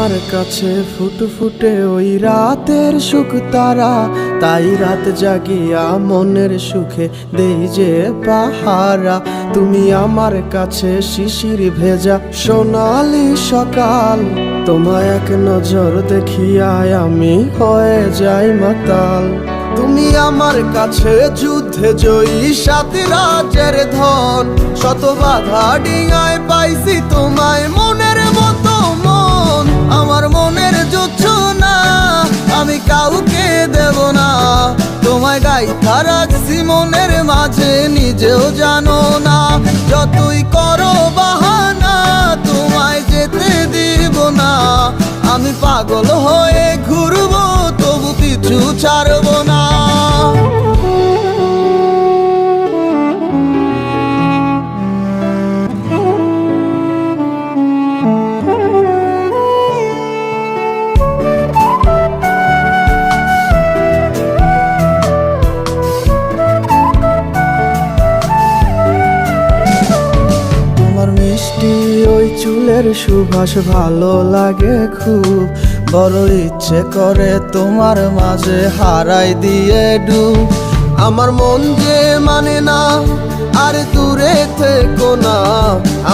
আমার কাছে ফুটফুটে ওই রাতের সুখ তারা, তাই রাত জাগিয়া মনের সুখে দেই যে পাহারা। তুমি আমার কাছে শিশির ভেজা সোনালি সকাল, তোমায় এক নজর দেখিয়ায় আমি হয়ে যাই মাতাল। তুমি আমার কাছে যুদ্ধে জয়ী সাত রাজের ধন, শত বাধা ডিঙায় পাইছি তোমায় মনের মতো মন। আমার মনের জোছনা আমি কাউকে দেব না, তোমায় গাইথা রাখছি মনের মাঝে নিজেও জানো না। যতই করো বাহানা তোমায় যেতে দিব না, আমি পাগল হয়ে ঘুরবো তবু পিছু ছাড়বো না। মিষ্টি ওই চুলের সুবাস ভালো লাগে খুব, বড় ইচ্ছে করে তোমার মাঝে হারাই দিয়ে ডুব। আমার মন যে মানে না আর দূরে থেকো না,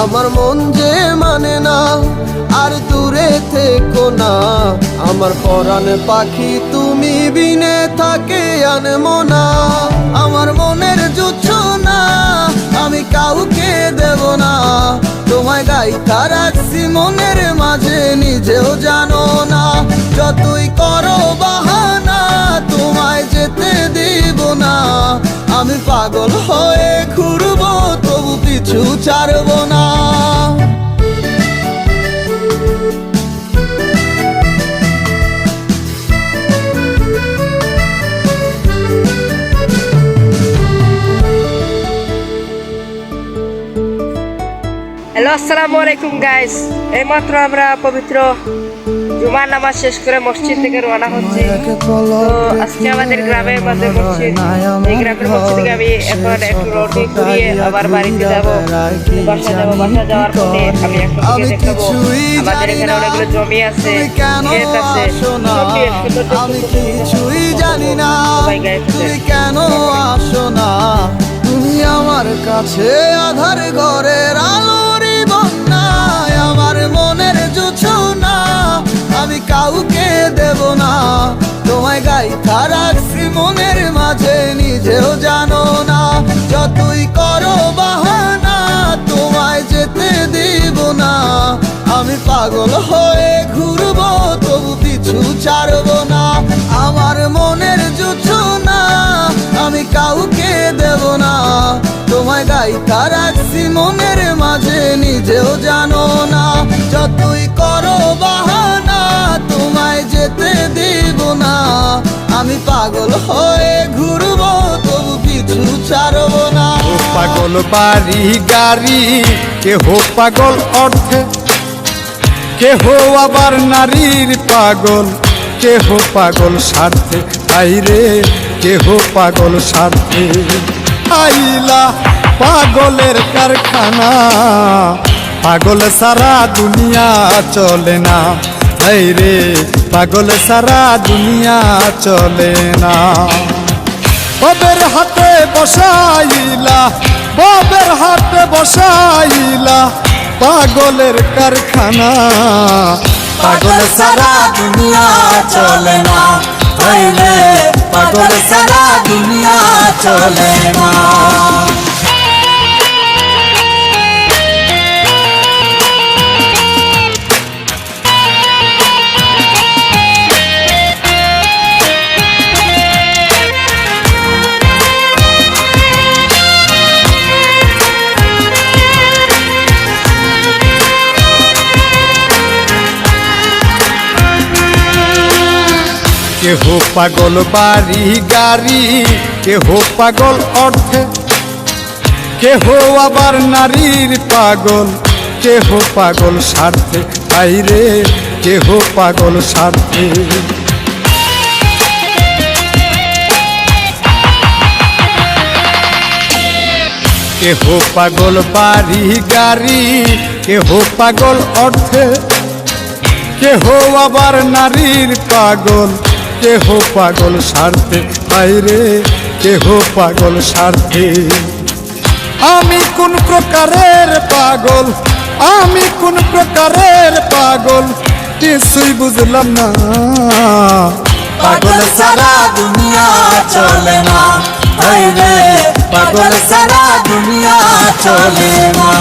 আমার মন যে মানে না আর দূরে থেকো না। আমার পরাণ পাখি তুমি বিনে থাকে আনমো না, আমার মনের জোছনা আমি কাউকে দেব না। তোমায় গাইথা রাখছি মনের মাঝে নিজেও জানো না, যতই করো বাহানা তোমায় যেতে দিব না। আমি পাগল হয়ে ঘুরবো তবু পিছু ছাড়বো না। হ্যালো, আসসালামু আলাইকুম গাইস। এইমাত্র আমরা পবিত্র জুমার নামাজ শেষ করে মসজিদ থেকে রওনা হচ্ছি। তো আজকে আমাদের গ্রামের মধ্যে মসজিদ, এই গ্রামের মসজিদ থেকে আমি এখন একটু রোডে ঘুরিয়ে আবার বাড়িতে যাবো, বাসা যাবো। বাসা যাওয়ার পরে আমি একটা দেখাবো আমাদের এখানে অনেকগুলো জমি আছে, ক্ষেত আছে। আমি কিছুই জানি না তুমি কেন আসো না, তুমি আমার কাছে আধার ঘরের আলোরই বন্যায়। আমার মনের জোছনা আমি কাউকে দেব না, তোমায় গাইথা রাখছি মনের মাঝে নিজেও জানো না। যতই করো বাহানা তোমায় যেতে দিব না, আমি পাগল হয়ে ঘুরবো তবু পিছু ছাড়বো না। আমার মনের জোছনা আমি কাউকে দেব না, তোমায় গাইথা রাখছি মনের মাঝে নিজেও জানো না। যতই করো বাহানা তোমায় যেতে দিব না, আমি পাগল হয়ে ঘুরবো তবু পিছু ছাড়বো না। পাগল বাড়ি গাড়ি, কেহ পাগল অর্থে, কেহ আবার নারীর পাগল, কেহ পাগল স্বার্থে। আইরে কেহ পাগল স্বার্থে, আইলা পাগলের কারখানা, পাগল সারা দুনিয়া চলে না। আইরে পাগল সারা দুনিয়া চলে না। ববের হাতে বসাইলা, ববের হাতে বসাইলা পাগলের কারখানা, পাগল সারা দুনিয়া চলে না। আইরে পাগল সারা দুনিয়া চলে না। কেহ পাগল বাড়ি গাড়ি, কেহ পাগল অর্থে, কেহ আবার নারীর পাগল, কেহ পাগল স্বার্থে। আইরে কেহ পাগল স্বার্থে। কেহ পাগল বাড়ি গাড়ি, কেহ পাগল অর্থে, কেহ আবার নারীর পাগল, কেহ পাগল স্বার্থে, হায়রে কেহ পাগল স্বার্থে। আমি কোন প্রকারের পাগল, আমি কোন প্রকারের পাগল, কিছুই বুঝলাম না। পাগল সারা দুনিয়া চলে না, হায়রে পাগল সারা দুনিয়া চলে না।